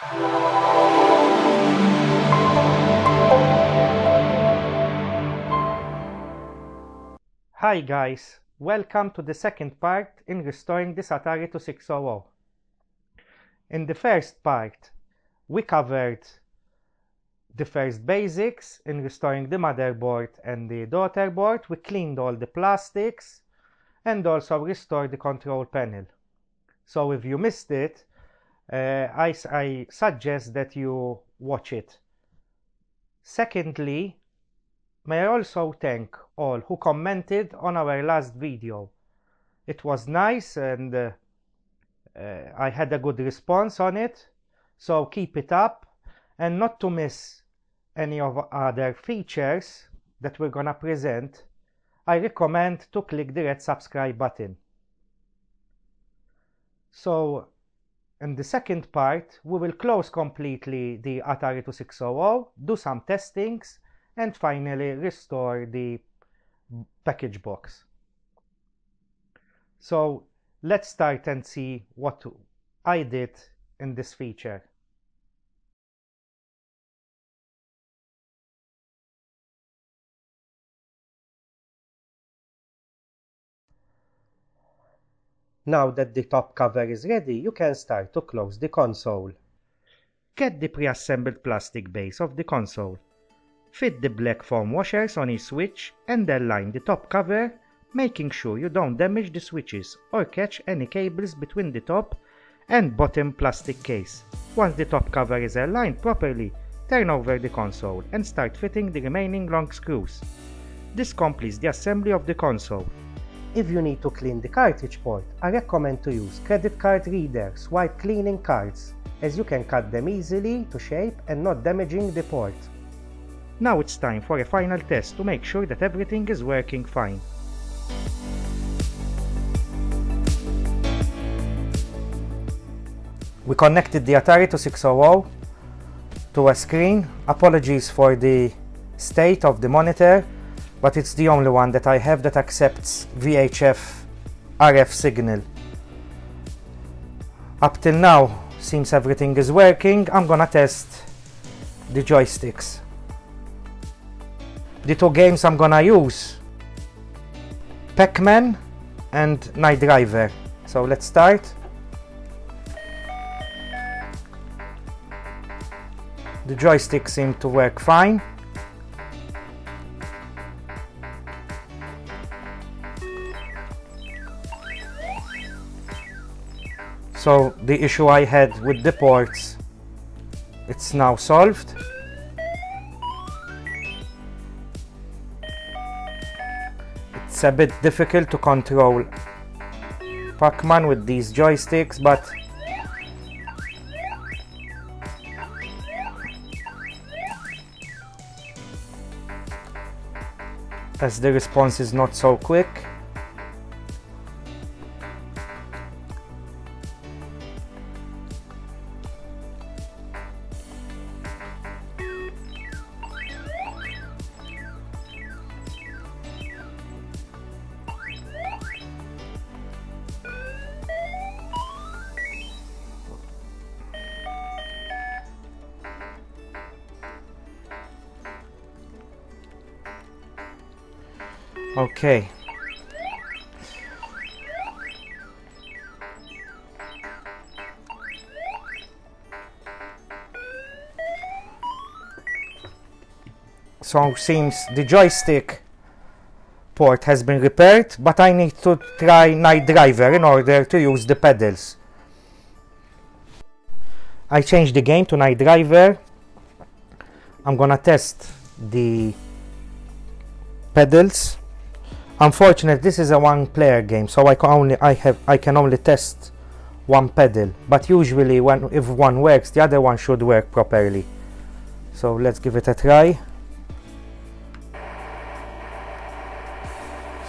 Hi guys, welcome to the second part in restoring this Atari 2600. In the first part, we covered the first basics in restoring the motherboard and the daughter board. We cleaned all the plastics and also restored the control panel. So if you missed it, I suggest that you watch it. Secondly, may I also thank all who commented on our last video. It was nice and I had a good response on it, so keep it up. And not to miss any of other features that we're gonna present, I recommend to click the red subscribe button. So in the second part, we will close completely the Atari 2600, do some testings, and finally restore the package box. So let's start and see what I did in this feature. Now that the top cover is ready, you can start to close the console. Get the pre-assembled plastic base of the console. Fit the black foam washers on each switch and then line the top cover, making sure you don't damage the switches or catch any cables between the top and bottom plastic case. Once the top cover is aligned properly, turn over the console and start fitting the remaining long screws. This completes the assembly of the console. If you need to clean the cartridge port, I recommend to use credit card readers while cleaning cards, as you can cut them easily to shape and not damaging the port. Now it's time for a final test to make sure that everything is working fine. We connected the Atari 2600 to a screen. Apologies for the state of the monitor, but it's the only one that I have that accepts VHF RF signal. Up till now, seems everything is working. I'm gonna test the joysticks. The two games I'm gonna use, Pac-Man and Night Driver. So let's start. The joysticks seem to work fine. So the issue I had with the ports, it's now solved. It's a bit difficult to control Pac-Man with these joysticks, but as the response is not so quick. Okay. So seems the joystick port has been repaired, but I need to try Night Driver in order to use the pedals. I changed the game to Night Driver. I'm gonna test the pedals. Unfortunately, this is a one-player game, so I can only test one pedal. But usually, if one works, the other one should work properly. So let's give it a try.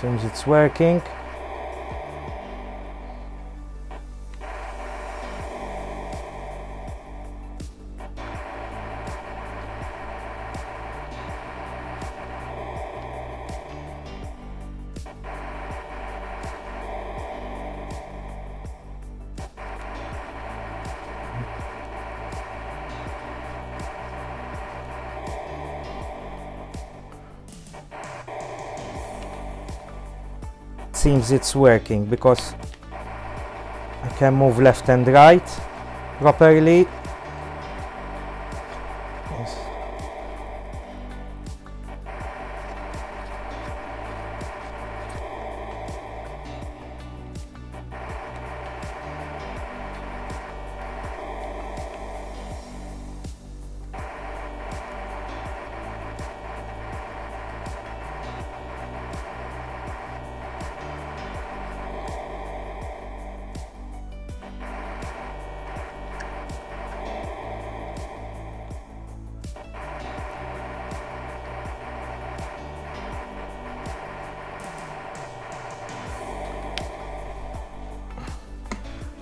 Seems it's working. seems it's working because I can move left and right properly. Yes.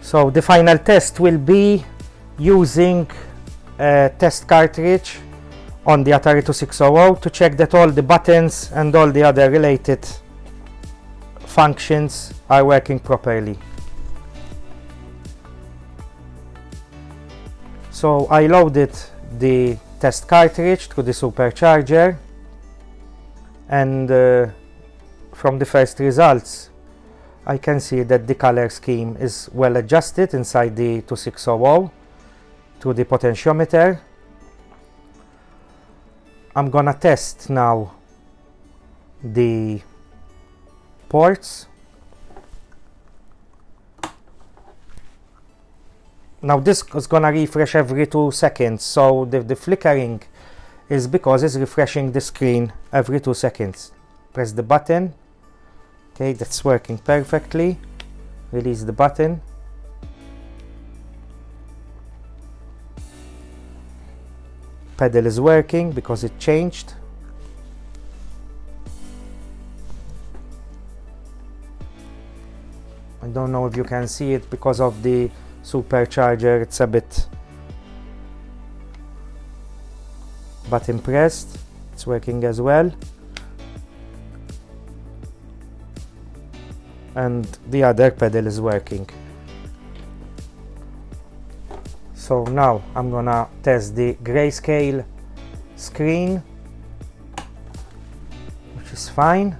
So the final test will be using a test cartridge on the Atari 2600 to check that all the buttons and all the other related functions are working properly. So I loaded the test cartridge through the supercharger, and from the first results I can see that the color scheme is well adjusted inside the 2600 through the potentiometer. I'm gonna test now the ports. Now this is gonna refresh every 2 seconds, so the flickering is because it's refreshing the screen every 2 seconds. Press the button. Okay, that's working perfectly. Release the button. Pedal is working because it changed. I don't know if you can see it because of the supercharger, it's a bit. Button pressed, it's working as well. And the other pedal is working. So now I'm gonna test the grayscale screen, which is fine.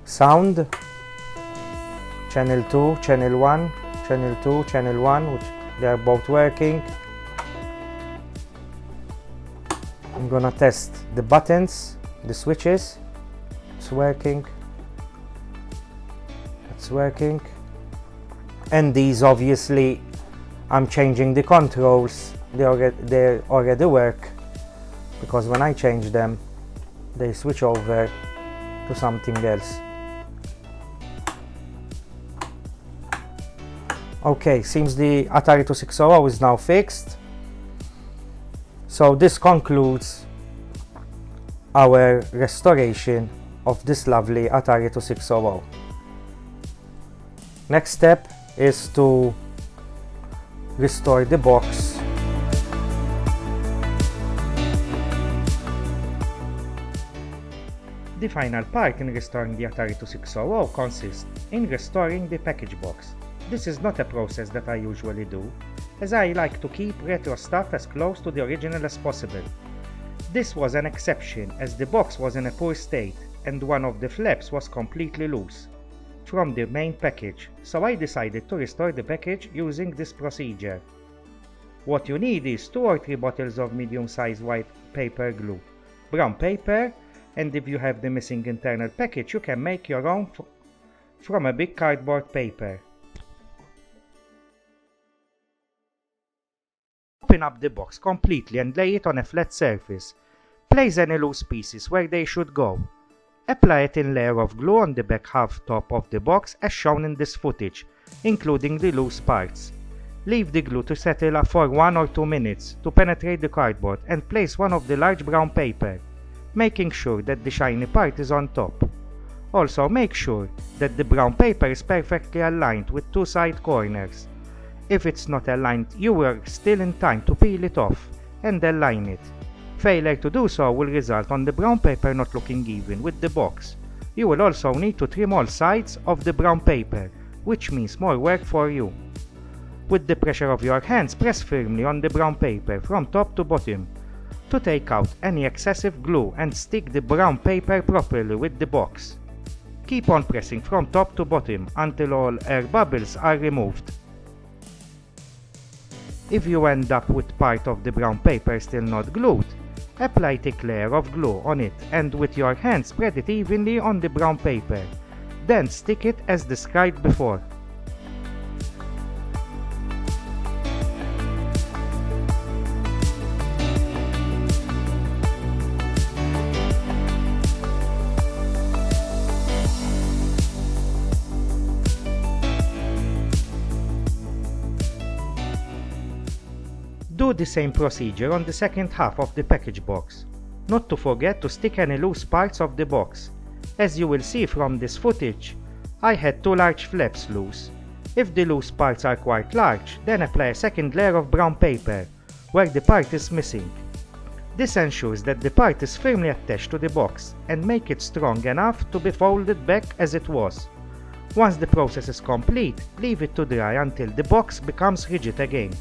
Sound, channel 2, channel 1, channel 2, channel 1, which they are both working. I'm gonna test the buttons, the switches. It's working. It's working. And these, obviously, I'm changing the controls. They already work, because when I change them, they switch over to something else. Okay, seems the Atari 2600 is now fixed. So this concludes our restoration of this lovely Atari 2600. Next step is to restore the box. The final part in restoring the Atari 2600 consists in restoring the package box. This is not a process that I usually do, as I like to keep retro stuff as close to the original as possible. This was an exception, as the box was in a poor state and one of the flaps was completely loose from the main package, so I decided to restore the package using this procedure. What you need is 2 or 3 bottles of medium-sized white paper glue, brown paper, and if you have the missing internal package, you can make your own from a big cardboard paper. Open up the box completely and lay it on a flat surface. Place any loose pieces where they should go. Apply a thin layer of glue on the back half top of the box as shown in this footage, including the loose parts. Leave the glue to settle for 1 or 2 minutes to penetrate the cardboard, and place one of the large brown paper, making sure that the shiny part is on top. Also make sure that the brown paper is perfectly aligned with 2 side corners. If it's not aligned, you are still in time to peel it off and align it. Failure to do so will result on the brown paper not looking even with the box. You will also need to trim all sides of the brown paper, which means more work for you. With the pressure of your hands, press firmly on the brown paper from top to bottom to take out any excessive glue and stick the brown paper properly with the box. Keep on pressing from top to bottom until all air bubbles are removed. If you end up with part of the brown paper still not glued, apply a thick layer of glue on it and with your hand spread it evenly on the brown paper. Then stick it as described before. Do the same procedure on the second half of the package box. Not to forget to stick any loose parts of the box. As you will see from this footage, I had 2 large flaps loose. If the loose parts are quite large, then apply a second layer of brown paper, where the part is missing. This ensures that the part is firmly attached to the box and make it strong enough to be folded back as it was. Once the process is complete, leave it to dry until the box becomes rigid again.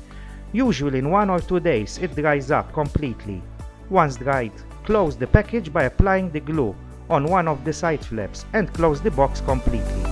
Usually in 1 or 2 days it dries up completely. Once dried, close the package by applying the glue on one of the side flaps and close the box completely.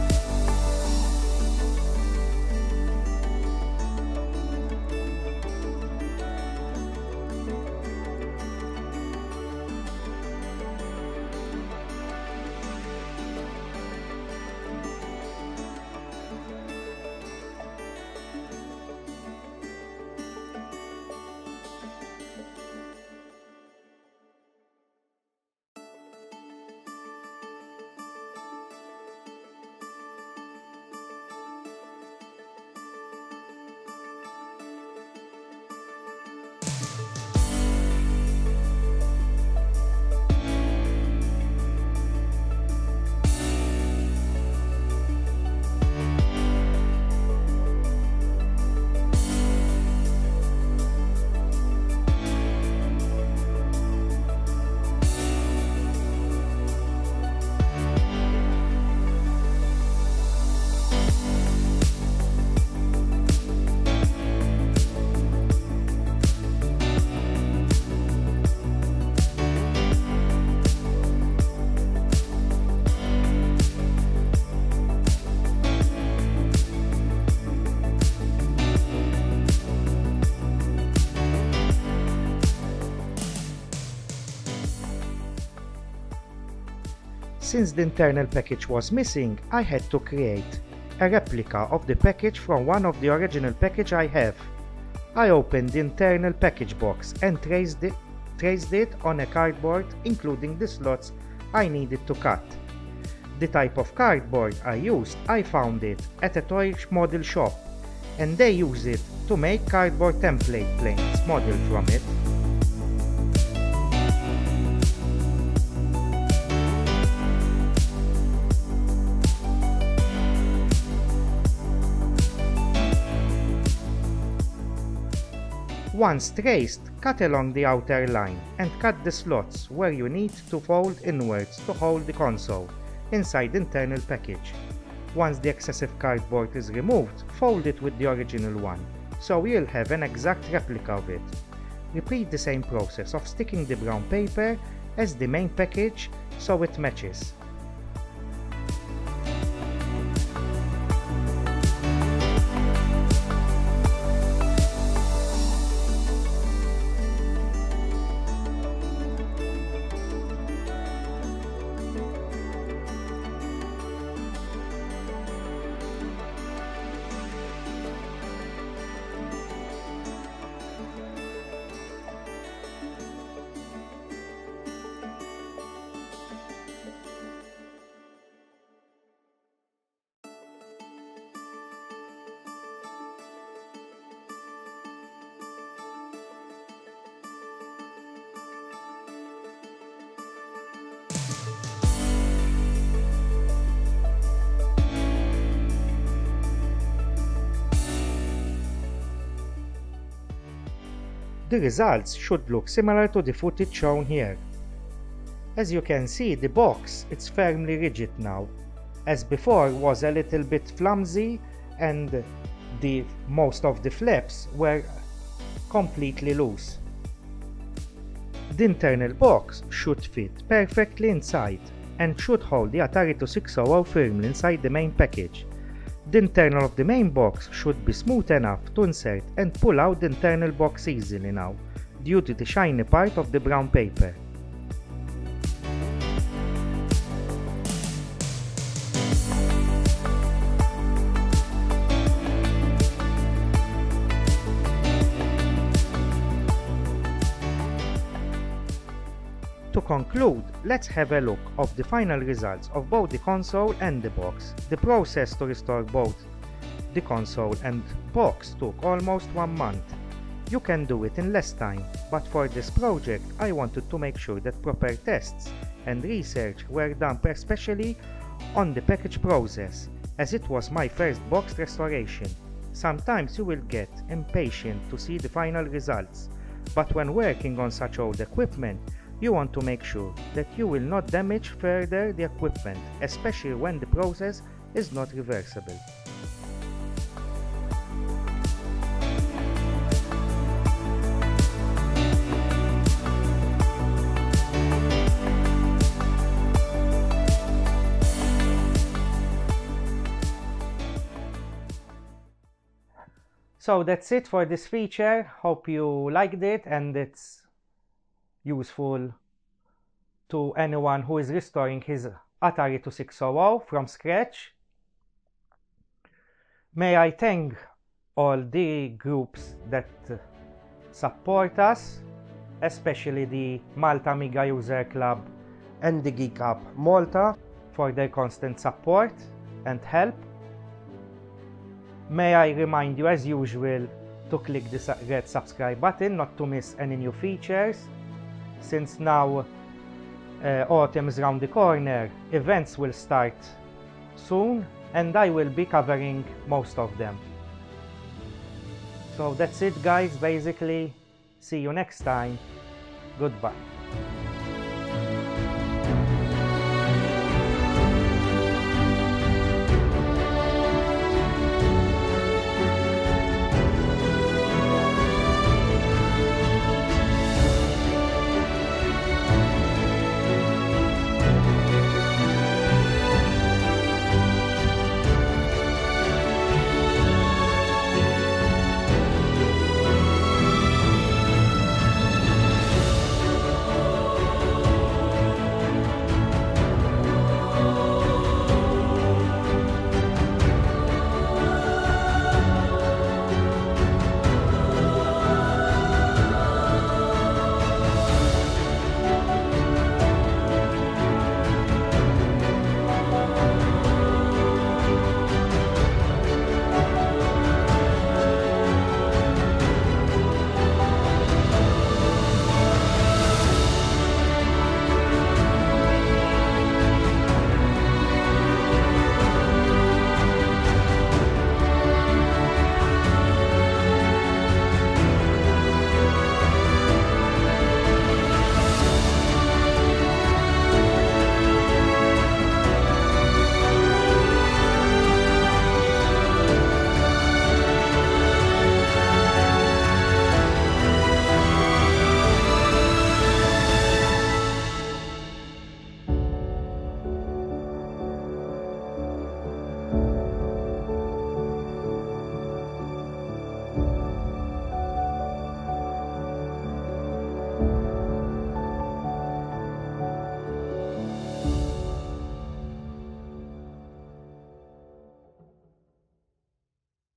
Since the internal package was missing, I had to create a replica of the package from one of the original package I have. I opened the internal package box and traced it on a cardboard, including the slots I needed to cut. The type of cardboard I used, I found it at a toy model shop, and they use it to make cardboard template planes model from it. Once traced, cut along the outer line and cut the slots where you need to fold inwards to hold the console inside the internal package. Once the excessive cardboard is removed, fold it with the original one, so you'll have an exact replica of it. Repeat the same process of sticking the brown paper as the main package so it matches. The results should look similar to the footage shown here. As you can see, the box is firmly rigid now, as before was a little bit flimsy and most of the flaps were completely loose. The internal box should fit perfectly inside and should hold the Atari 2600 firmly inside the main package. The internal of the main box should be smooth enough to insert and pull out the internal box easily now, due to the shiny part of the brown paper. To conclude, let's have a look of the final results of both the console and the box. The process to restore both the console and box took almost 1 month. You can do it in less time, but for this project I wanted to make sure that proper tests and research were done especially on the package process, as it was my first box restoration. Sometimes you will get impatient to see the final results, but when working on such old equipment, you want to make sure that you will not damage further the equipment, especially when the process is not reversible. So that's it for this feature. Hope you liked it and it's useful to anyone who is restoring his Atari 2600 from scratch. May I thank all the groups that support us, especially the Malta Amiga User Club and the Geek Up Malta for their constant support and help. May I remind you as usual to click the red subscribe button not to miss any new features. Since now autumn is round the corner, events will start soon and I will be covering most of them. So that's it guys, basically. See you next time. Goodbye.